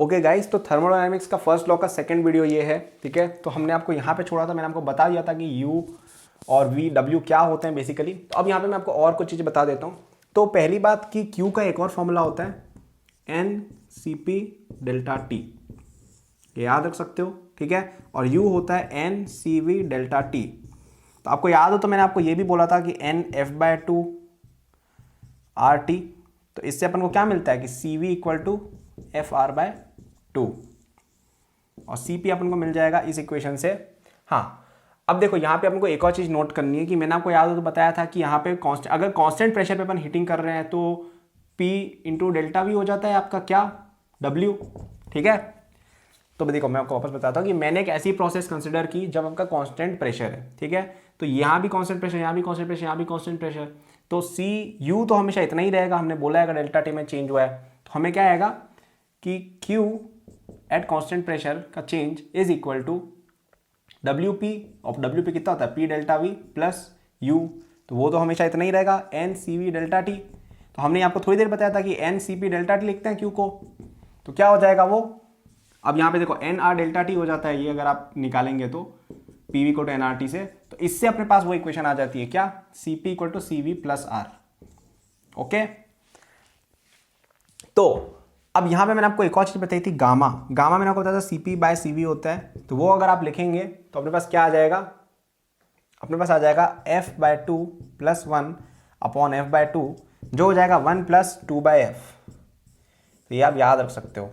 Okay guys, तो thermodynamics का first law का सेकंड वीडियो ये है। ठीक है, तो हमने आपको यहाँ पे छोड़ा था, मैंने आपको बता दिया था कि यू और वी डब्ल्यू क्या होते हैं बेसिकली। तो अब यहाँ पे मैं आपको और कुछ चीज़ें बता देता हूँ। तो पहली बात कि क्यू का एक और फॉर्मूला होता है N C P delta T, ये याद रख सकते हो। ठीक है, और यू होता है N C V delta T. तो आपको याद हो तो मैंने आपको ये भी बोला था कि N F by two R T. तो इससे अपन को क्या मिलता है कि C V equal to F R by two, और सी पी अपन को मिल जाएगा इस इक्वेशन से। हाँ, अब देखो यहाँ पे अपन को एक और चीज़ नोट करनी है कि मैंने आपको याद हो तो बताया था कि यहाँ पे अगर कांस्टेंट प्रेशर पे अपन हीटिंग कर रहे हैं तो P इंटू डेल्टा वी हो जाता है आपका क्या, W। ठीक है, तो देखो मैं आपको वापस बताता हूँ कि मैंने एक ऐसी प्रोसेस कंसिडर की जब आपका कांस्टेंट प्रेशर है। ठीक है, तो यहाँ भी कांस्टेंट प्रेशर, यहाँ भी कांस्टेंट प्रेशर, यहाँ भी कांस्टेंट प्रेशर, तो सी यू तो हमेशा इतना ही रहेगा। हमने बोला है अगर डेल्टा टी में चेंज हुआ है तो हमें क्या आएगा कि Q एट कांस्टेंट प्रेशर का change is equal to W P, और डब्ल्यू पी कितना होता है P delta V plus U, तो वो तो हमेशा इतना ही रहेगा N C V delta T. तो हमने आपको थोड़ी देर बताया था कि N C P delta T लिखते हैं Q को, तो क्या हो जाएगा वो, अब यहाँ पे देखो एन आर डेल्टा टी हो जाता है ये, अगर आप निकालेंगे तो पी वी को टू एन आर टी से, तो इससे अपने पास वो इक्वेशन आ जाती है क्या, C P equal to C V plus R. Okay, तो अब यहाँ पे मैंने आपको एक और चीज़ बताई थी, गामा। गामा मैंने आपको बताया था C P by C V होता है, तो वो अगर आप लिखेंगे तो अपने पास क्या आ जाएगा, अपने पास आ जाएगा F by two plus one upon F by two, जो हो जाएगा one plus two by F. तो ये आप याद रख सकते हो।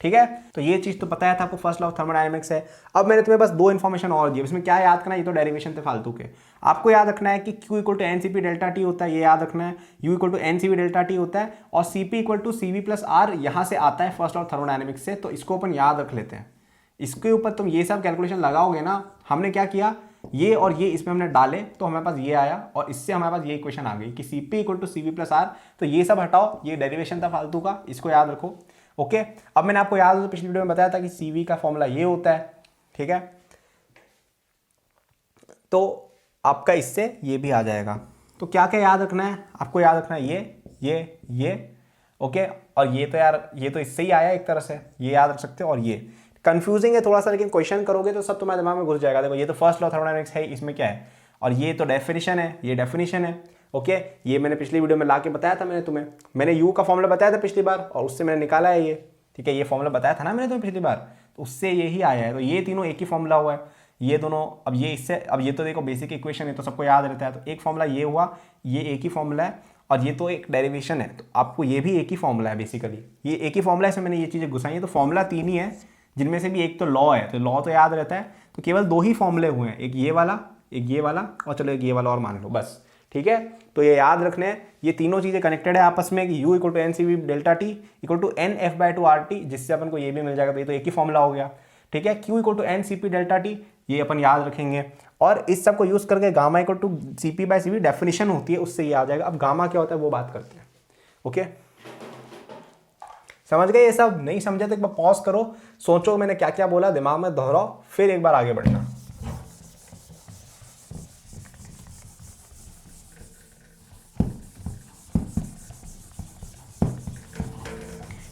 ठीक है, तो ये चीज़ तो बताया था आपको, फर्स्ट लॉ ऑफ थर्मोडायनेमिक्स है। अब मैंने तुम्हें बस दो इन्फॉर्मेशन और दी, इसमें क्या याद करना है, ये तो डेरिवेशन थे फालतू के। आपको याद रखना है कि Q equal to N C P delta T होता है, ये याद रखना है। U equal to N C V delta T होता है, और C P equal to C V plus R यहाँ से आता है फर्स्ट लॉ ऑफ थर्मोडायनेमिक्स से, तो इसको अपन याद रख लेते हैं। इसके ऊपर तुम ये सब कैलकुलेशन लगाओगे ना, हमने क्या किया, ये और ये इसमें हमने डाले तो हमारे पास ये आया, और इससे हमारे पास ये इक्वेशन आ गई कि C P equal to C V plus R. तो ये सब हटाओ, ये डेरिवेशन था फालतू का, इसको याद रखो। ओके, अब मैंने आपको याद हो तो पिछली वीडियो में बताया था कि सीवी का फॉर्मूला ये होता है। ठीक है, तो आपका इससे ये भी आ जाएगा। तो क्या क्या याद रखना है आपको, याद रखना है ये ओके, और ये तो यार ये तो इससे ही आया एक तरह से, ये याद रख सकते हो। और ये कंफ्यूजिंग है थोड़ा सा, लेकिन क्वेश्चन करोगे तो सब तुम्हारे दिमाग में घुस जाएगा। देखो ये तो फर्स्ट लॉ थर्मोडायनेमिक्स है, इसमें क्या है, और ये तो डेफिनेशन है, ये डेफिनेशन है। ओके, ये मैंने पिछली वीडियो में लाके बताया था मैंने यू का फॉर्मूला बताया था पिछली बार, और उससे मैंने निकाला है ये। ठीक है, ये फॉर्मूला बताया था ना मैंने तुम्हें पिछली बार, तो उससे यही आया है। तो ये तीनों एक ही फॉर्मूला हुआ है, ये दोनों। अब ये इससे, अब ये तो देखो बेसिक इक्वेशन है तो सबको याद रहता है, तो एक फॉर्मूला ये हुआ, ये एक ही फॉर्मूला है, और ये तो एक डेरिवेशन है, तो आपको ये भी एक ही फॉर्मूला है बेसिकली, ये एक ही फॉर्मूला है। इसमें मैंने ये चीज़ें घुसाई है, तो फॉर्मूला तीन ही है, जिनमें से भी एक तो लॉ है, तो लॉ तो याद रहता है। तो केवल दो ही फॉर्मूले हुए हैं, एक ये वाला, एक ये वाला, और चलो एक ये वाला और मान लो, बस। ठीक है, तो ये याद रखने हैं, ये तीनों चीज़ें कनेक्टेड है आपस में कि U equal to N C V delta T equal to N F by two R T, जिससे अपन को ये भी मिल जाएगा, तो ये तो एक ही फॉर्मूला हो गया। ठीक है, Q equal to N C P delta T, ये अपन याद रखेंगे, और इस सब को यूज करके gamma equal to C P by C V definition होती है, उससे ये आ जाएगा। अब गामा क्या होता है वो बात करते हैं। ओके, समझ गए ये सब? नहीं समझे तो एक बार पॉज करो, सोचो मैंने क्या क्या बोला, दिमाग में दोहराओ, फिर एक बार आगे बढ़ना।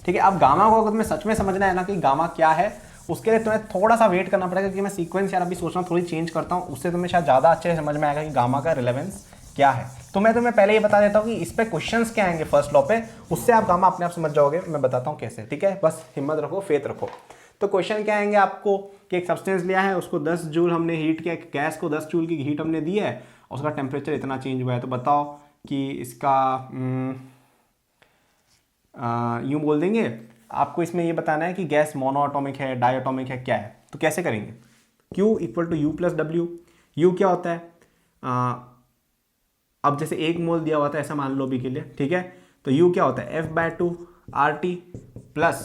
ठीक है, अब गामा को अगर तुम्हें सच में समझना है ना कि गामा क्या है, उसके लिए तुम्हें थोड़ा सा वेट करना पड़ेगा, क्योंकि मैं सीक्वेंस यार अभी सोच रहा हूँ थोड़ी चेंज करता हूँ, उससे तुम्हें शायद ज़्यादा अच्छे से समझ में आएगा कि गामा का रिलेवेंस क्या है। तो मैं तुम्हें पहले ये बता देता हूँ कि इस पे क्वेश्चंस क्या आएंगे फर्स्ट लॉ पे, उससे आप गामा अपने आप समझ जाओगे। मैं बताता हूँ कैसे। ठीक है, बस हिम्मत रखो, फेथ रखो। तो क्वेश्चन क्या आएंगे आपको कि एक सब्सटेंस लिया है, उसको 10 जूल हमने हीट किया, गैस को 10 जूल की हीट हमने दी है, और उसका टेम्परेचर इतना चेंज हुआ है, तो बताओ कि इसका यूँ बोल देंगे, आपको इसमें ये बताना है कि गैस मोनोएटॉमिक है, डायटॉमिक है, क्या है। तो कैसे करेंगे, Q equal to U plus W. U क्या होता है, अब जैसे एक मोल दिया हुआ था ऐसा मान लो अभी के लिए। ठीक है, तो यू क्या होता है F by two R T plus,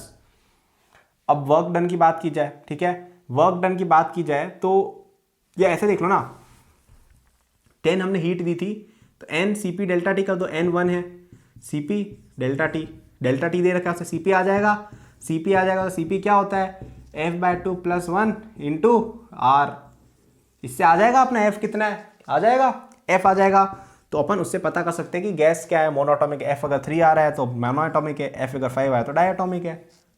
अब वर्क डन की बात की जाए, ठीक है, वर्क डन की बात की जाए तो ये ऐसे देख लो ना, 10 हमने हीट दी थी, तो N C P delta T कर दो, एन 1 है, सी पी डेल्टा टी दे रखा है, सी पी आ जाएगा, सी पी आ जाएगा, तो सी पी क्या होता है F by two plus one into R, इससे आ जाएगा अपना एफ कितना है, आ जाएगा एफ आ जाएगा। तो अपन उससे पता कर सकते हैं कि गैस क्या है, मोनोएटॉमिक। एफ अगर 3 आ रहा है तो मोनोएटॉमिक है, एफ अगर 5 आया तो डायटॉमिक है।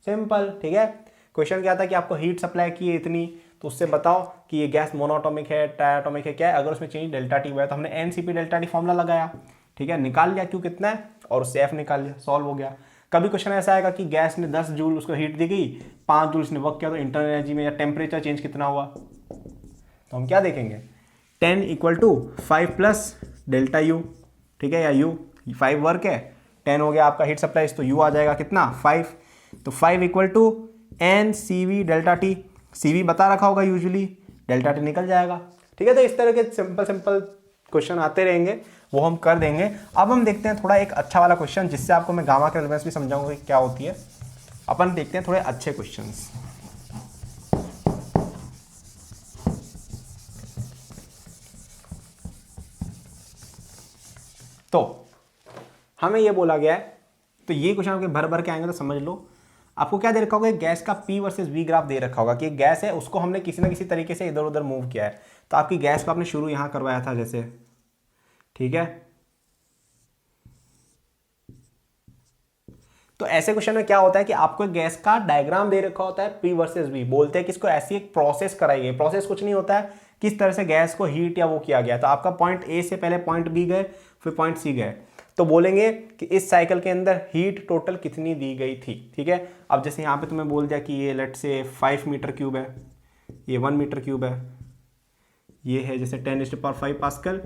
सिंपल, ठीक है। क्वेश्चन क्या था कि आपको हीट सप्लाई की है इतनी, तो उससे बताओ कि ये गैस मोनोटॉमिक है, डायटोमिक है, क्या है। अगर उसमें चेंज डेल्टा टी हुआ है तो हमने एनसीपी डेल्टा टी फॉर्मूला लगाया, ठीक है, निकाल लिया क्यों कितना है, और उससे एफ निकाल लिया, सॉल्व हो गया। कभी क्वेश्चन ऐसा आएगा कि गैस ने 10 जूल उसको हीट दी गई, 5 जूल इसने वर्क किया, तो इंटरनल एनर्जी में या टेम्परेचर चेंज कितना हुआ, तो हम क्या देखेंगे 10 equal to 5 plus delta U, ठीक है, या यू 5 वर्क है, 10 हो गया आपका हीट सप्लाई, तो यू आ जाएगा कितना 5, तो 5 equal to N C V delta T, C V बता रखा होगा यूजुअली, डेल्टा टी निकल जाएगा, ठीक है। तो इस तरह के सिंपल सिंपल क्वेश्चन आते रहेंगे, वो हम कर देंगे। अब हम देखते हैं थोड़ा एक अच्छा वाला क्वेश्चन, जिससे आपको मैं गामा के रेलेवेंस भी समझाऊंगा कि क्या होती है। अपन देखते हैं थोड़े अच्छे क्वेश्चंस। तो हमें ये बोला गया है, तो ये क्वेश्चन आपके भर भर के आएंगे तो समझ लो। आपको क्या दे रखा होगा, गैस का P वर्सेस V ग्राफ दे रखा होगा कि एक गैस है, उसको हमने किसी ना किसी तरीके से इधर उधर मूव किया है। तो आपकी गैस को आपने शुरू यहाँ करवाया था जैसे, ठीक है। तो ऐसे क्वेश्चन में क्या होता है कि आपको एक गैस का डायग्राम दे रखा होता है P वर्सेस V, बोलते हैं कि इसको ऐसी एक प्रोसेस कराई गई। प्रोसेस कुछ नहीं होता है, किस तरह से गैस को हीट या वो किया गया। तो आपका पॉइंट A से पहले पॉइंट B गए, फिर पॉइंट C गए, तो बोलेंगे कि इस साइकिल के अंदर हीट टोटल कितनी दी गई थी, ठीक है। अब जैसे यहाँ पे तुम्हें बोल दिया कि ये लेट से 5 मीटर क्यूब है, ये 1 मीटर क्यूब है, ये है जैसे 10⁵ पास्कल,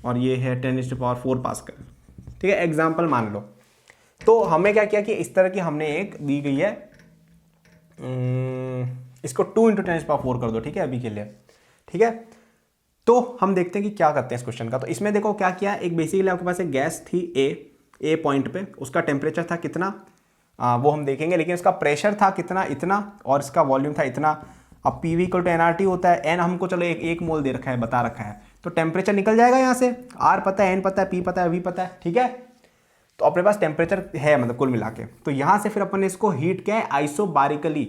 और ये है 10⁴ पास्कल, ठीक है, एग्जाम्पल मान लो। तो हमें क्या किया कि इस तरह की हमने एक दी गई है, इसको 2 × 10⁴ कर दो, ठीक है, अभी के लिए, ठीक है। तो हम देखते हैं कि क्या करते हैं इस क्वेश्चन का। तो इसमें देखो क्या किया, एक बेसिकली आपके पास एक गैस थी ए पॉइंट पे, उसका टेम्परेचर था कितना, वो हम देखेंगे, लेकिन इसका प्रेशर था कितना, इतना, और इसका वॉल्यूम था इतना। अब P V equal to NRT होता है, एन हमको चलो एक मोल दे रखा है, बता रखा है, तो टेम्परेचर निकल जाएगा यहाँ से, आर पता है, एन पता है, पी पता है, वी पता है, ठीक है। तो अपने पास टेम्परेचर है मतलब कुल मिला के। तो यहाँ से फिर अपन ने इसको हीट किया है आइसोबारिकली।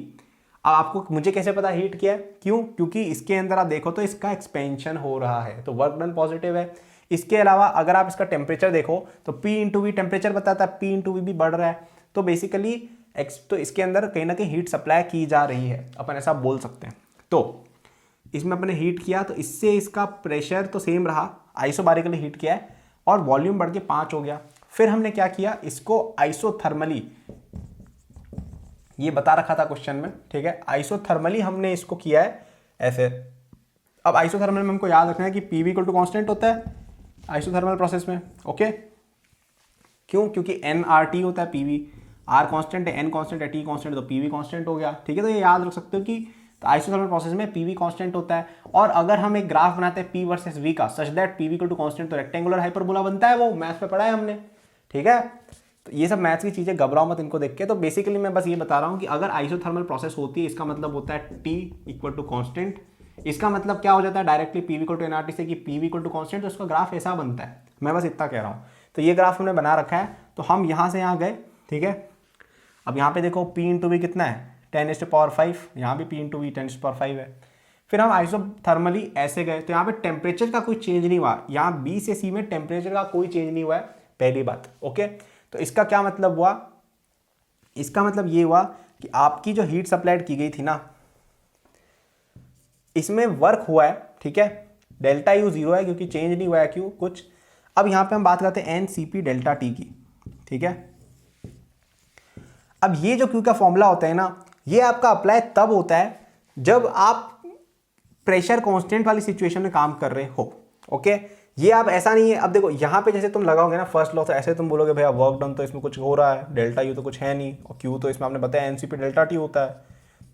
अब आपको मुझे कैसे पता हीट किया है, क्यों, क्योंकि इसके अंदर आप देखो तो इसका एक्सपेंशन हो रहा है, तो वर्क डन पॉजिटिव है। इसके अलावा अगर आप इसका टेम्परेचर देखो तो P × V टेम्परेचर बताता है, P × V भी बढ़ रहा है, तो बेसिकली तो इसके अंदर कहीं ना कहीं हीट सप्लाई की जा रही है, अपन ऐसा बोल सकते हैं। तो इसमें अपने हीट किया, तो इससे इसका प्रेशर तो सेम रहा, आइसोबारिकली हीट किया है, और वॉल्यूम बढ़ के 5 हो गया। फिर हमने क्या किया, इसको आइसोथर्मली, ये बता रखा था क्वेश्चन में, ठीक है, आइसोथर्मली हमने इसको किया है ऐसे। अब आइसोथर्मल में हमको याद रखना है कि P V equal to constant होता है आइसोथर्मल प्रोसेस में, ओके। क्यों, क्योंकि एन आर टी होता है, पी वी, आर कॉन्स्टेंट है, एन कॉन्स्टेंट है, टी कॉन्स्टेंट, तो पी वी कॉन्स्टेंट हो गया, ठीक है। तो ये याद रख सकते हो कि तो आइसोथर्मल प्रोसेस में पी वी कॉन्स्टेंट होता है। और अगर हम एक ग्राफ बनाते हैं पी वर्सेस वी का, such that P V equal to constant, तो रेक्टेंगुलर हाइपरबोला बनता है, वो मैथ्स में पढ़ा है हमने, ठीक है। तो ये सब मैथ्स की चीज़ें, घबराओ मत इनको देख के। तो बेसिकली मैं बस ये बता रहा हूँ कि अगर आइसोथर्मल प्रोसेस होती है, इसका मतलब होता है T इक्वल टू कॉन्स्टेंट। इसका मतलब क्या हो जाता है directly P V equal to NRT से कि P V equal to constant, तो उसका ग्राफ ऐसा बनता है। मैं बस इतना कह रहा हूँ। तो ये ग्राफ हमने बना रखा है, तो हम यहाँ से यहाँ गए, ठीक है। अब यहाँ पे देखो P × V कितना है 10⁵, यहाँ भी P × V 10⁵ है। फिर हम आइसोथर्मली ऐसे गए, तो यहाँ पे टेम्परेचर का कोई चेंज नहीं हुआ, यहाँ B से C में टेम्परेचर का कोई चेंज नहीं हुआ है, पहली बात, ओके। तो इसका क्या मतलब हुआ, इसका मतलब ये हुआ कि आपकी जो हीट सप्लाइड की गई थी ना, इसमें वर्क हुआ है, ठीक है। डेल्टा यू 0 है क्योंकि चेंज नहीं हुआ है क्यों कुछ। अब यहाँ पे हम बात करते हैं NCP डेल्टा टी की, ठीक है। अब ये जो क्यू का फॉर्मूला होता है ना, ये आपका अप्लाई तब होता है जब आप प्रेशर कांस्टेंट वाली सिचुएशन में काम कर रहे हो, ओके। ये आप ऐसा नहीं है, अब देखो यहाँ पे जैसे तुम लगाओगे ना फर्स्ट लॉ, तो ऐसे तुम बोलोगे भैया वर्क डन तो इसमें कुछ हो रहा है, डेल्टा यू तो कुछ है नहीं, और क्यू तो इसमें आपने बताया एनसीपी डेल्टा टी होता है,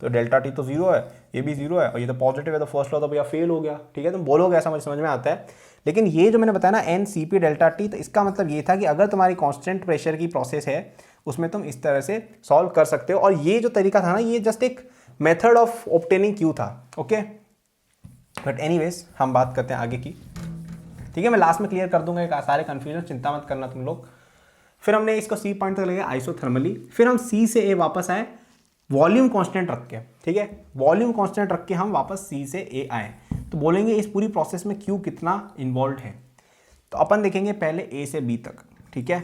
तो डेल्टा टी तो 0 है, ये भी 0 है, और ये तो पॉजिटिव है, तो फर्स्ट लॉ तो भैया फेल हो गया, ठीक है। तुम बोलोगे, ऐसा मुझे समझ में आता है। लेकिन ये जो मैंने बताया ना एनसीपी डेल्टा टी, तो इसका मतलब ये था कि अगर तुम्हारी कॉन्स्टेंट प्रेशर की प्रोसेस है, उसमें तुम इस तरह से सॉल्व कर सकते हो। और ये जो तरीका था ना, ये जस्ट एक मेथड ऑफ ऑब्टेनिंग क्यू था, ओके। बट एनीवेज हम बात करते हैं आगे की, ठीक है। मैं लास्ट में क्लियर कर दूंगा एक सारे कंफ्यूजन, चिंता मत करना तुम लोग। फिर हमने इसको सी पॉइंट तक ले गए आइसोथर्मली, फिर हम सी से ए वापस आए वॉल्यूम कांस्टेंट रख के, ठीक है। वॉल्यूम कांस्टेंट रख के हम वापस सी से ए आए, तो बोलेंगे इस पूरी प्रोसेस में क्यू कितना इन्वॉल्व है। तो अपन देखेंगे पहले ए से बी तक, ठीक है,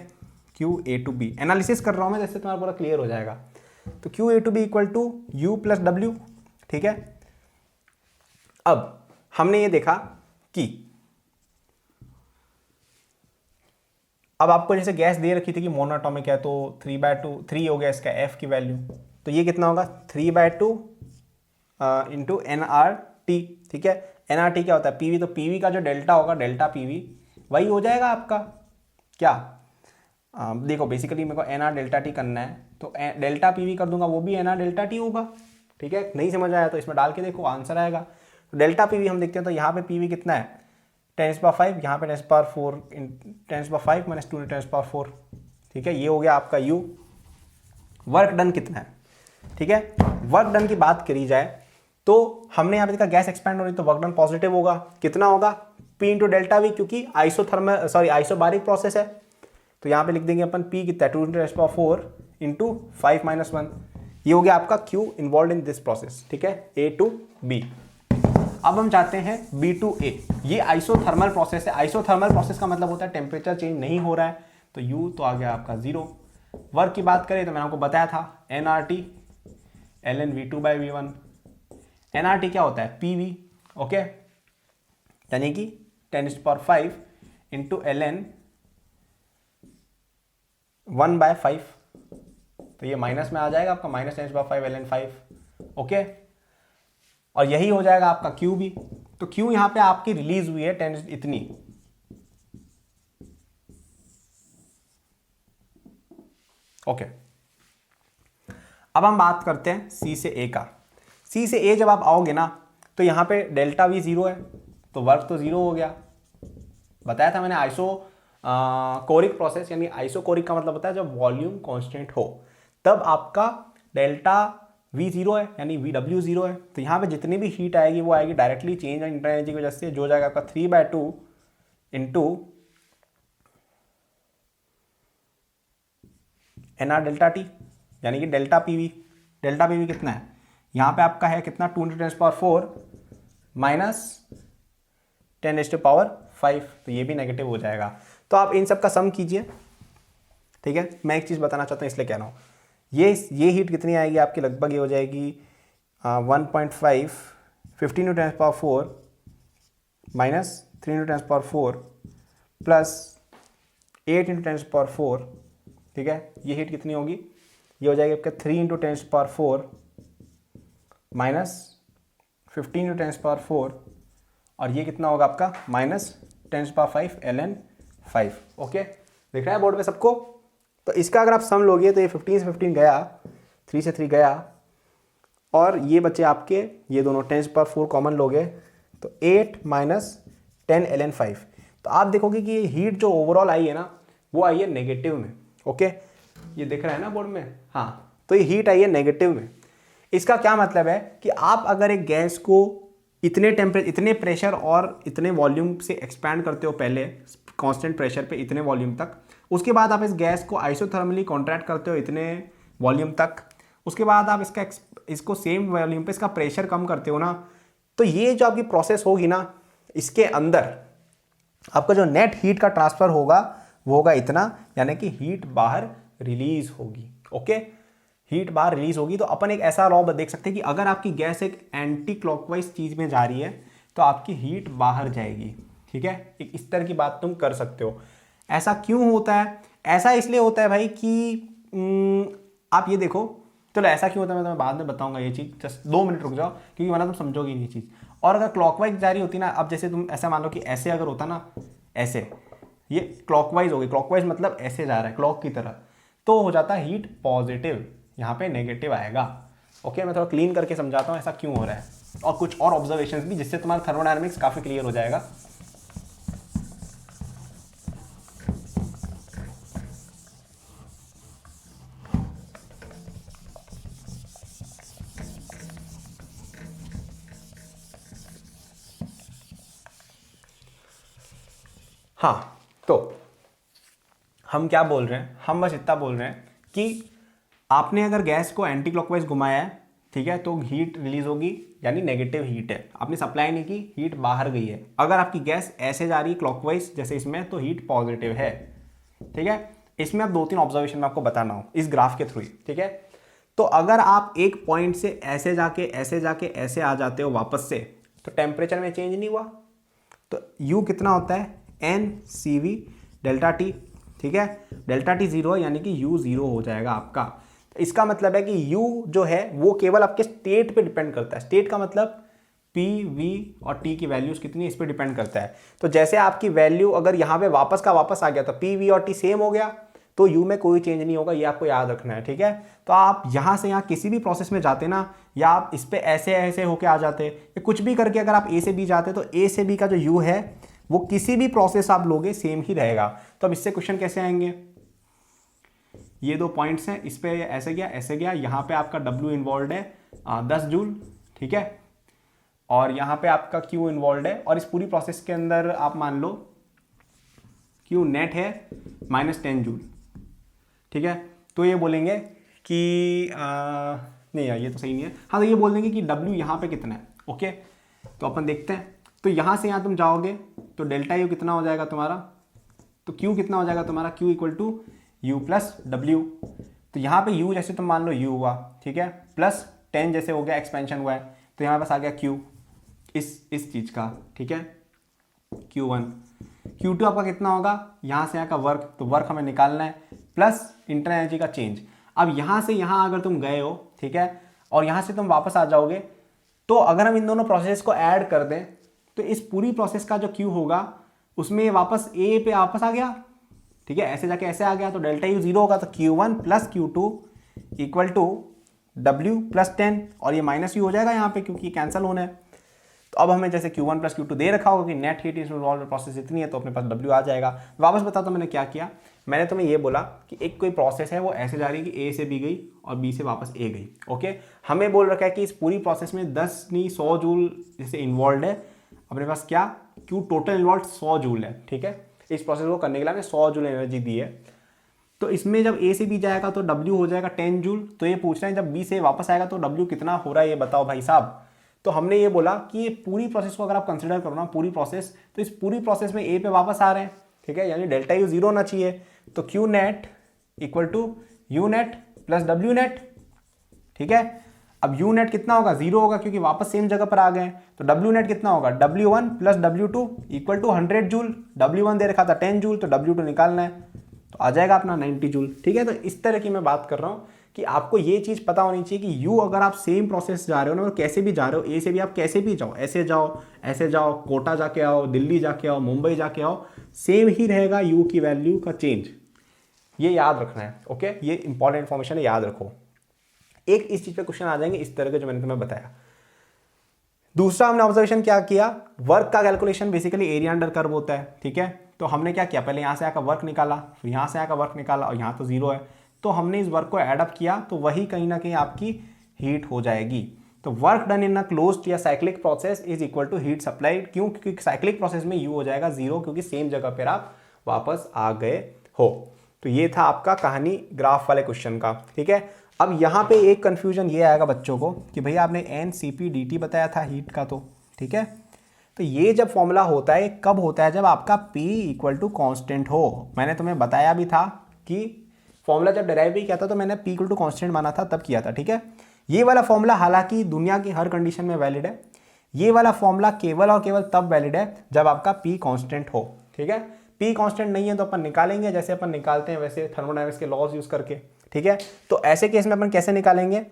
Q A to B. Analysis कर रहा हूँ मैं, जैसे तुम्हारा पूरा क्लियर हो जाएगा। तो Q A to B equal to U plus W, ठीक है। अब हमने ये देखा कि अब आपको जैसे गैस दे रखी थी कि मोनोएटॉमिक है, तो 3/2 3 हो गया इसका एफ की वैल्यू, तो ये कितना होगा 3/2 इंटू NRT, ठीक है। NRT क्या होता है, पीवी, तो पीवी का जो डेल्टा होगा, डेल्टा पीवी, वही हो जाएगा आपका क्या, देखो बेसिकली मेरे को NR डेल्टा टी करना है, तो डेल्टा पीवी कर दूंगा, वो भी NR डेल्टा टी होगा, ठीक है। नहीं समझ आया तो इसमें डाल के देखो, आंसर आएगा। तो डेल्टा पीवी हम देखते हैं, तो यहाँ पे पीवी कितना है 10⁵, यहाँ पे 10⁴, 10⁵ माइनस 2 10⁴, ठीक है। ये हो गया आपका U। वर्क डन कितना है, ठीक है। वर्क डन की बात करी जाए तो हमने यहाँ पे देखा गैस एक्सपैंड हो रही, तो वर्क डन पॉजिटिव होगा, कितना होगा P इंटू डेल्टा वी, क्योंकि आइसोबारिक प्रोसेस है, तो यहाँ पे लिख देंगे अपन P कितना 2 × 10⁴ इंटू 5-1, ये हो गया आपका Q involve in this process, ठीक है, A टू B। अब हम चाहते हैं B टू A, ये आइसोथर्मल प्रोसेस है। आइसोथर्मल प्रोसेस का मतलब होता है टेम्परेचर चेंज नहीं हो रहा है, तो U तो आ गया आपका 0। वर्क की बात करें तो मैंने आपको बताया था NRT ln V2/V1, NRT क्या होता है PV, ओके, यानी कि 10⁵ इंटू ln 1/5, तो ये माइनस में आ जाएगा आपका -10⁵ ln 5, ओके। और यही हो जाएगा आपका Q भी, तो Q यहां पे आपकी रिलीज हुई है 10 इतनी, ओके। अब हम बात करते हैं C से A का। C से A जब आप आओगे ना, तो यहाँ पे डेल्टा V 0 है, तो वर्क तो 0 हो गया। बताया था मैंने कोरिक प्रोसेस, यानी आइसोकोरिक का मतलब होता है जब वॉल्यूम कांस्टेंट हो, तब आपका डेल्टा V 0 है, यानी VW 0 है, तो यहाँ पे जितनी भी हीट आएगी वो आएगी directly change in inter energy की वजह से, जो हो जाएगा आपका 3/2 इंटू NR डेल्टा टी, यानी कि डेल्टा पीवी। डेल्टा पीवी कितना है, यहाँ पे आपका है कितना 2 × 10⁴ माइनस 10⁵, तो ये भी नेगेटिव हो जाएगा। तो आप इन सब का सम कीजिए, ठीक है। मैं एक चीज़ बताना चाहता हूँ इसलिए कह रहा हूँ, ये हीट कितनी आएगी आपकी, लगभग ये हो जाएगी 1.5 15 × 10⁴ माइनस 3 × 10⁴ प्लस 8 × 10⁴, ठीक है। ये हीट कितनी होगी, ये हो जाएगी आपका 3 × 10⁴ माइनस 15 × 10⁴, और ये कितना होगा आपका -10⁵ ln 5, ओके। दिख रहा है बोर्ड पे सबको। तो इसका अगर आप सम लोगे तो ये 15 से 15 गया, 3 से 3 गया, और ये बचे आपके ये दोनों 10⁴ कॉमन लोगे, तो 8 - 10 ln 5। तो आप देखोगे कि ये हीट जो ओवरऑल आई है ना, वो आई है नेगेटिव में, ओके। ये दिख रहा है ना बोर्ड में, हाँ, तो ये हीट आई है नेगेटिव में। इसका क्या मतलब है कि आप अगर एक गैस को इतने प्रेशर और इतने वॉल्यूम से एक्सपैंड करते हो, पहले कांस्टेंट प्रेशर पे इतने वॉल्यूम तक, उसके बाद आप इस गैस को आइसोथर्मली कॉन्ट्रैक्ट करते हो इतने वॉल्यूम तक, उसके बाद आप इसको सेम वॉल्यूम पे इसका प्रेशर कम करते हो ना, तो ये जो आपकी प्रोसेस होगी ना, इसके अंदर आपका जो नेट हीट का ट्रांसफर होगा वो होगा इतना, यानी कि हीट बाहर रिलीज होगी, ओके। हीट बाहर रिलीज होगी, तो अपन एक ऐसा लॉ देख सकते हैं कि अगर आपकी गैस एक एंटी क्लॉकवाइज चीज में जा रही है तो आपकी हीट बाहर जाएगी, ठीक है। एक इस तरह की बात तुम कर सकते हो। ऐसा क्यों होता है, ऐसा इसलिए होता है भाई कि आप ये देखो, चलो ऐसा क्यों होता है मैं तुम्हें बाद में बताऊंगा ये चीज़, जस्ट 2 मिनट रुक जाओ, क्योंकि वरना तुम समझोगे नहीं ये चीज़। और अगर क्लॉकवाइज जा रही होती ना, अब जैसे तुम ऐसा मान लो कि ऐसे अगर होता ना, ऐसे ये क्लॉकवाइज होगी, क्लॉकवाइज मतलब ऐसे जा रहा है क्लॉक की तरह, तो हो जाता है हीट पॉजिटिव, यहाँ पे नेगेटिव आएगा, ओके। मैं थोड़ा क्लीन करके समझाता हूँ ऐसा क्यों हो रहा है, और कुछ और ऑब्जर्वेशंस भी, जिससे तुम्हारा थर्मोडायनामिक्स काफ़ी क्लियर हो जाएगा। हाँ, तो हम क्या बोल रहे हैं, हम बस इतना बोल रहे हैं कि आपने अगर गैस को एंटी क्लॉकवाइज घुमाया है, ठीक है, तो हीट रिलीज होगी, यानी नेगेटिव हीट है, आपने सप्लाई नहीं की, हीट बाहर गई है। अगर आपकी गैस ऐसे जा रही है क्लॉकवाइज जैसे इसमें, तो हीट पॉजिटिव है, ठीक है। इसमें अब 2-3 ऑब्जर्वेशन में आपको बताना हो इस ग्राफ के थ्रू ही, ठीक है। तो अगर आप एक पॉइंट से ऐसे जाके ऐसे आ जाते हो वापस से, तो टेम्परेचर में चेंज नहीं हुआ। तो U कितना होता है, N C V delta T, ठीक है। डेल्टा टी जीरो है यानी कि U जीरो हो जाएगा आपका। तो इसका मतलब है कि U जो है वो केवल आपके स्टेट पे डिपेंड करता है। स्टेट का मतलब P, V और T की वैल्यूज कितनी, इस पर डिपेंड करता है। तो जैसे आपकी वैल्यू अगर यहाँ पे वापस का वापस आ गया तो P, V और T सेम हो गया, तो U में कोई चेंज नहीं होगा, ये आपको याद रखना है, ठीक है। तो आप यहाँ से यहाँ किसी भी प्रोसेस में जाते ना, या आप इस पे ऐसे ऐसे होके आ जाते, या कुछ भी करके अगर आप A से B जाते, तो A से B का जो U है वो किसी भी प्रोसेस आप लोगे सेम ही रहेगा। तो अब इससे क्वेश्चन कैसे आएंगे, ये दो पॉइंट्स हैं, इस पे ऐसे गया, यहाँ पे आपका W इन्वॉल्व है 10 जूल, ठीक है, और यहाँ पे आपका Q इन्वॉल्व है, और इस पूरी प्रोसेस के अंदर आप मान लो Q नेट है -10 जूल, ठीक है। तो ये बोलेंगे कि नहीं यार ये तो सही नहीं है, हाँ तो ये बोल देंगे कि W यहाँ पे कितना है, ओके। तो अपन देखते हैं, तो यहाँ से यहाँ तुम जाओगे तो डेल्टा U कितना हो जाएगा तुम्हारा, तो Q कितना हो जाएगा तुम्हारा, Q equal to U plus W। तो यहाँ पे U जैसे तुम मान लो U हुआ, ठीक है, प्लस 10 जैसे हो गया, एक्सपेंशन हुआ है, तो यहाँ पास आ गया Q इस चीज़ का, ठीक है, Q1। Q2 आपका कितना होगा, यहाँ से यहाँ का वर्क, तो वर्क हमें निकालना है, प्लस इंटरनल एनर्जी का चेंज। अब यहाँ से यहाँ अगर तुम गए हो, ठीक है, और यहाँ से तुम वापस आ जाओगे, तो अगर हम इन दोनों प्रोसेस को ऐड कर दें, तो इस पूरी प्रोसेस का जो Q होगा उसमें वापस A पे वापस आ गया, ठीक है, ऐसे जाके ऐसे आ गया, तो डेल्टा U जीरो होगा, तो Q1 plus Q2 equal to W plus 10, और ये माइनस U हो जाएगा यहाँ पे क्योंकि कैंसिल होना है। तो अब हमें जैसे Q1 प्लस Q2 दे रखा होगा कि नेट हीट इन्वॉल्व प्रोसेस इतनी है, तो अपने पास W आ जाएगा। वापस बताता हूँ मैंने क्या किया, मैंने तुम्हें ये बोला कि एक कोई प्रोसेस है वो ऐसे जा रही है कि A से B गई और B से वापस A गई, ओके। हमें बोल रखा है कि इस पूरी प्रोसेस में 10 नहीं 100 जूल जैसे इन्वॉल्व है, अपने पास क्या Q टोटल इन्वॉल्व 100 जूल है, ठीक है। इस प्रोसेस को करने के लिए हमें 100 जूल एनर्जी दी है। तो इसमें जब A से B जाएगा तो W हो जाएगा 10 जूल। तो ये पूछ रहे हैं जब B से वापस आएगा तो W कितना हो रहा है, ये बताओ भाई साहब। तो हमने ये बोला कि ये पूरी प्रोसेस को अगर आप कंसिडर करो ना, पूरी प्रोसेस, तो इस पूरी प्रोसेस में A पे वापस आ रहे हैं, ठीक है, यानी डेल्टा U जीरो होना चाहिए। तो Q net equal to U net plus W net, ठीक है। अब U नेट कितना होगा, जीरो होगा क्योंकि वापस सेम जगह पर आ गए। तो W नेट कितना होगा, W1 plus W2 equal to 100 joule. W1 दे रखा था 10 जूल, तो W2 निकालना है, तो आ जाएगा अपना 90 जूल, ठीक है। तो इस तरह की मैं बात कर रहा हूँ कि आपको ये चीज़ पता होनी चाहिए कि U अगर आप सेम प्रोसेस जा रहे हो ना, और कैसे भी जा रहे हो, A से भी आप कैसे भी जाओ, ऐसे जाओ ऐसे जाओ, कोटा जाके आओ, दिल्ली जाके आओ, मुंबई जाके आओ, सेम ही रहेगा U की वैल्यू का चेंज। ये याद रखना है, ओके, ये इंपॉर्टेंट इन्फॉर्मेशन है, याद रखो। एक इस चीज़ पे क्वेश्चन आ जाएंगे इस तरह के जो मैंने तुम्हें बताया। दूसरा हमने ऑब्जर्वेशन क्या किया, वर्क का calculation basically area under curve होता है, ठीक है। तो हमने क्या किया, पहले यहाँ से आकर वर्क निकाला, फिर यहाँ से आकर वर्क निकाला, और यहाँ तो जीरो है, तो हमने इस वर्क को एडअप किया, तो वही कहीं ना कहीं आपकी हीट हो जाएगी। तो work done in a closed या cyclic process is equal to heat supplied. क्यों, क्योंकि साइक्लिक प्रोसेस में U हो जाएगा जीरो, क्योंकि सेम जगह पर आप वापस आ गए हो। तो ये था आपका कहानी ग्राफ वाले क्वेश्चन का, ठीक है। अब यहाँ पे एक कंफ्यूजन ये आएगा बच्चों को कि भैया आपने NCP/dt बताया था हीट का, तो ठीक है। तो ये जब फॉर्मूला होता है कब होता है, जब आपका P इक्वल टू कॉन्स्टेंट हो। मैंने तुम्हें बताया भी था कि फॉर्मूला जब डेराइव भी किया था तो मैंने P इक्वल टू कॉन्स्टेंट माना था, तब किया था, ठीक है। ये वाला फॉर्मूला हालांकि दुनिया की हर कंडीशन में वैलिड है, ये वाला फॉर्मूला केवल और केवल तब वैलिड है जब आपका P कॉन्स्टेंट हो, ठीक है। P कॉन्स्टेंट नहीं है तो अपन निकालेंगे जैसे अपन निकालते हैं वैसे थर्मोडायनेमिक्स के लॉज यूज करके, ठीक है। तो ऐसे केस में अपन कैसे निकालेंगे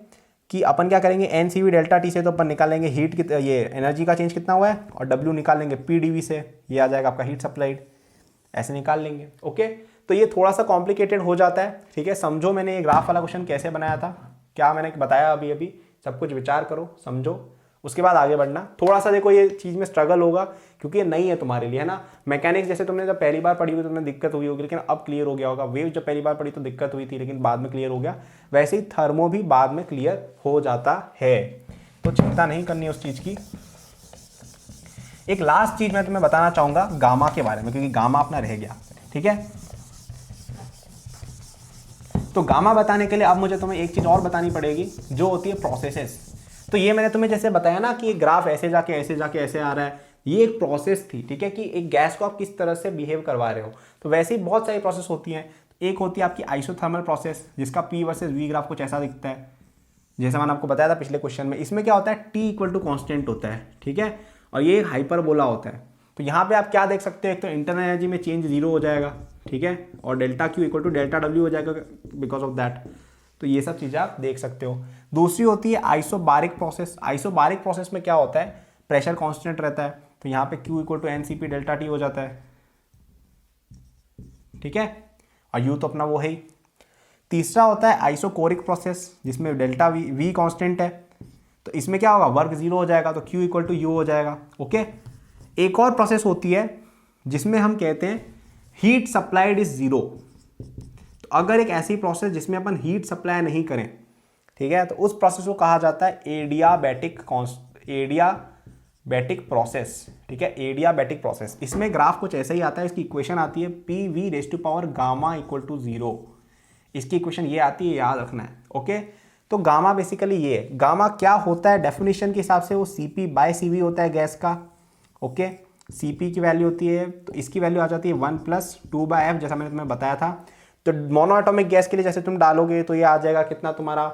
कि अपन क्या करेंगे, NCV डेल्टा T से तो अपन निकालेंगे हीट की, ये एनर्जी का चेंज कितना हुआ है, और W निकालेंगे PdV से, ये आ जाएगा आपका हीट सप्लाइड, ऐसे निकाल लेंगे, ओके। तो ये थोड़ा सा कॉम्प्लिकेटेड हो जाता है, ठीक है। समझो मैंने ये ग्राफ वाला क्वेश्चन कैसे बनाया था, क्या मैंने बताया अभी अभी, सब कुछ विचार करो, समझो, उसके बाद आगे बढ़ना। थोड़ा सा देखो ये चीज़ में स्ट्रगल होगा क्योंकि ये नहीं है तुम्हारे लिए, है ना। मैकेनिक्स जैसे तुमने जब पहली बार पढ़ी हुई तो तुम्हें दिक्कत हुई होगी, लेकिन अब क्लियर हो गया होगा। वेव जब पहली बार पढ़ी तो दिक्कत हुई थी, लेकिन बाद में क्लियर हो गया। वैसे ही थर्मो भी बाद में क्लियर हो जाता है, तो चिंता नहीं करनी उस चीज़ की। एक लास्ट चीज़ मैं तुम्हें बताना चाहूँगा गामा के बारे में, क्योंकि गामा अपना रह गया, ठीक है। तो गामा बताने के लिए अब मुझे तुम्हें एक चीज़ और बतानी पड़ेगी, जो होती है प्रोसेसेस। तो ये मैंने तुम्हें जैसे बताया ना कि ग्राफ ऐसे जाके ऐसे आ रहा है, ये एक प्रोसेस थी, ठीक है, कि एक गैस को आप किस तरह से बिहेव करवा रहे हो। तो वैसे ही बहुत सारी प्रोसेस होती हैं। एक होती है आपकी आइसोथर्मल प्रोसेस, जिसका P वर्सेस V ग्राफ कुछ ऐसा दिखता है, जैसे मैंने आपको बताया था पिछले क्वेश्चन में, इसमें क्या होता है, टी इक्वल टू कॉन्स्टेंट होता है, ठीक है, और ये एक हाइपरबोला होता है। तो यहाँ पे आप क्या देख सकते हो, एक तो इंटरनल एनर्जी में चेंज जीरो हो जाएगा, ठीक है, और delta Q equal to delta W हो जाएगा बिकॉज ऑफ दैट। तो ये सब चीज़ें आप देख सकते हो। दूसरी होती है आइसोबारिक प्रोसेस। आइसोबारिक प्रोसेस में क्या होता है, प्रेशर कांस्टेंट रहता है, तो यहाँ पे Q equal to N C P delta T हो जाता है, ठीक है, और U तो अपना वो है ही। तीसरा होता है आइसोकोरिक प्रोसेस, जिसमें डेल्टा V कांस्टेंट है, तो इसमें क्या होगा, वर्क जीरो हो जाएगा, तो Q इक्वल टू U हो जाएगा, ओके। एक और प्रोसेस होती है जिसमें हम कहते हैं हीट सप्लाइड इज जीरो। तो अगर एक ऐसी प्रोसेस जिसमें अपन हीट सप्लाई नहीं करें, ठीक है, तो उस प्रोसेस को कहा जाता है एडियाबैटिक प्रोसेस, ठीक है, एडियाबैटिक प्रोसेस। इसमें ग्राफ कुछ ऐसे ही आता है, इसकी इक्वेशन आती है P V raise to power gamma equal to zero. इसकी इक्वेशन ये आती है, याद रखना है, ओके। तो गामा बेसिकली ये है, गामा क्या होता है डेफिनेशन के हिसाब से, वो CP बाय CV होता है गैस का, ओके। CP की वैल्यू होती है, तो इसकी वैल्यू आ जाती है 1 + 2/F, जैसा मैंने तुम्हें बताया था। तो मोनोएटॉमिक गैस के लिए जैसे तुम डालोगे तो ये आ जाएगा कितना तुम्हारा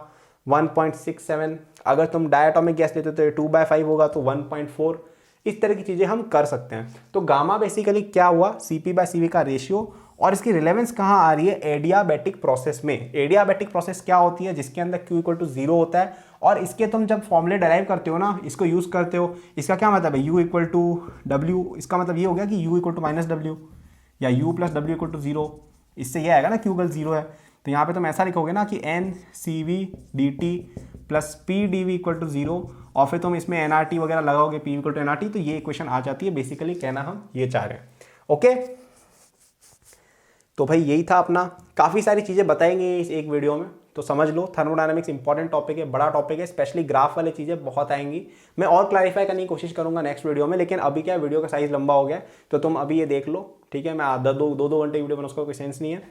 1.67, अगर तुम डायटोमिक गैस लेते हो तो ये 2/5 होगा, तो 1.4। इस तरह की चीज़ें हम कर सकते हैं। तो गामा बेसिकली क्या हुआ, CP/CV का रेशियो, और इसकी रिलेवेंस कहाँ आ रही है, एडियाबैटिक प्रोसेस में। एडियाबैटिक प्रोसेस क्या होती है, जिसके अंदर Q इक्वल टू जीरो होता है, और इसके तुम जब फॉर्मूले डेराइव करते हो ना, इसको यूज़ करते हो, इसका क्या मतलब है, U इक्वल टू W, इसका मतलब ये हो गया कि U इक्वल टू -W या U + W equal to zero. इससे ये आएगा ना Q इक्वल जीरो है, तो यहाँ पे तुम ऐसा लिखोगे ना कि NCV dt plus PdV equal to zero, और फिर तुम इसमें NRT वगैरह लगाओगे, P इक्वल टू NRT, तो ये इक्वेशन आ जाती है। बेसिकली कहना हम ये चाह रहे हैं, ओके। तो भाई यही था अपना, काफ़ी सारी चीज़ें बताएंगे इस एक वीडियो में, तो समझ लो थर्मोडायनामिक्स इंपॉर्टेंट टॉपिक है, बड़ा टॉपिक है, स्पेशली ग्राफ वाली चीज़ें बहुत आएंगी। मैं और क्लैरिफाई करने की कोशिश करूंगा नेक्स्ट वीडियो में, लेकिन अभी क्या वीडियो का साइज़ लंबा हो गया, तो तुम अभी ये देख लो, ठीक है। मैं आधा दो घंटे वीडियो बना, उसका कोई सेंस नहीं है।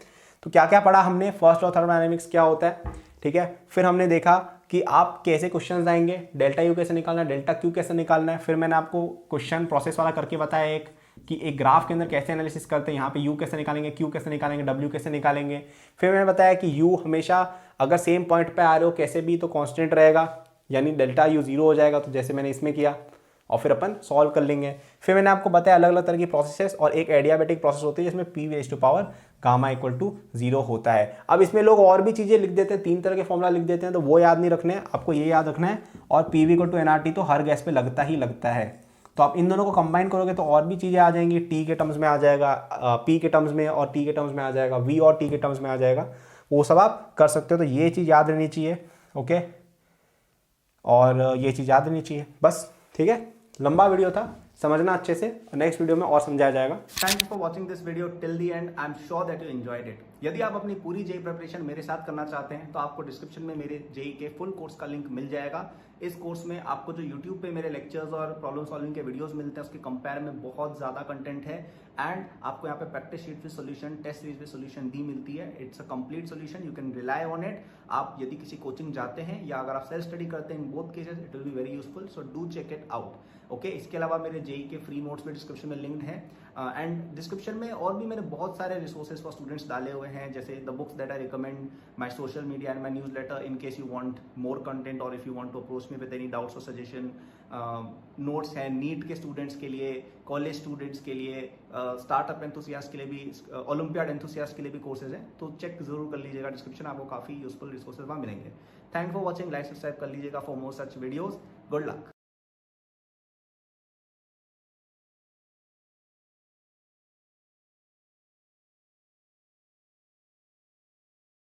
तो क्या क्या पढ़ा हमने, फर्स्ट लॉ थर्मोडायनामिक्स क्या होता है, ठीक है। फिर हमने देखा कि आप कैसे क्वेश्चन आएंगे, डेल्टा U कैसे निकालना है, डेल्टा Q कैसे निकालना है। फिर मैंने आपको क्वेश्चन प्रोसेस वाला करके बताया एक, कि एक ग्राफ के अंदर कैसे एनालिसिस करते हैं, यहाँ पे U कैसे निकालेंगे, Q कैसे निकालेंगे, W कैसे निकालेंगे। फिर मैंने बताया कि U हमेशा अगर सेम पॉइंट पे आ रहे हो कैसे भी, तो कांस्टेंट रहेगा, यानी डेल्टा U जीरो हो जाएगा, तो जैसे मैंने इसमें किया, और फिर अपन सॉल्व कर लेंगे। फिर मैंने आपको बताया अलग अलग तरह की प्रोसेसेस, और एक एडियाबैटिक प्रोसेस होती है जिसमें P raise to power gamma equal to zero होता है। अब इसमें लोग और भी चीज़ें लिख देते हैं, 3 तरह के फॉर्मूला लिख देते हैं, तो वो याद नहीं रखने हैं, आपको ये याद रखना है। और PV इक्वल टू NRT तो हर गैस पे लगता ही लगता है, तो आप इन दोनों को कंबाइन करोगे तो और भी चीज़ें आ जाएंगी, T के टर्म्स में आ जाएगा, P के टर्म्स में, और T के टर्म्स में आ जाएगा, V और T के टर्म्स में आ जाएगा, वो सब आप कर सकते हो। तो ये चीज़ याद रहनी चाहिए, ओके, और ये चीज़ याद रहनी चाहिए बस, ठीक है। लंबा वीडियो था, समझना अच्छे से, नेक्स्ट वीडियो में और समझाया जाएगा। Thanks for watching this video till the and. I am sure that you enjoyed it. यदि आप अपनी पूरी जेई प्रिपरेशन मेरे साथ करना चाहते हैं तो आपको डिस्क्रिप्शन में मेरे जेई के फुल कोर्स का लिंक मिल जाएगा। इस कोर्स में आपको जो यूट्यूब पे मेरे लेक्चर्स और प्रॉब्लम सॉल्विंग के वीडियोस मिलते हैं, उसके कंपेयर में बहुत ज़्यादा कंटेंट है, एंड आपको यहाँ पे practice sheet with solution, test series with solution भी मिलती है। It's a complete solution, you can rely on it. आप यदि किसी कोचिंग जाते हैं या अगर आप सेल्फ स्टडी करते हैं, in both cases it will be very useful, so do check it out, okay. इसके अलावा मेरे जेई के फ्री नोट्स भी डिस्क्रिप्शन में लिंक्ड है, एंड डिस्क्रिप्शन में और भी मैंने बहुत सारे रिसोर्सेज फॉर स्टूडेंट्स डाले हुए हैं, जैसे the books that I recommend, my social media and my newsletter, in case you want more content और if you want to approach me with any doubts और सजेशन। नोट्स हैं NEET के students के लिए, कॉलेज स्टूडेंट्स के लिए, startup enthusiast के लिए भी, ओलंपियाड एंथुसियास्ट के लिए भी कोर्सेज हैं, तो चेक जरूर कर लीजिएगा डिस्क्रिप्शन, आपको काफ़ी यूजफुल रिसोर्सेज वहाँ मिलेंगे। Thank for watching, like subscribe कर लीजिएगा for more such videos. Good luck.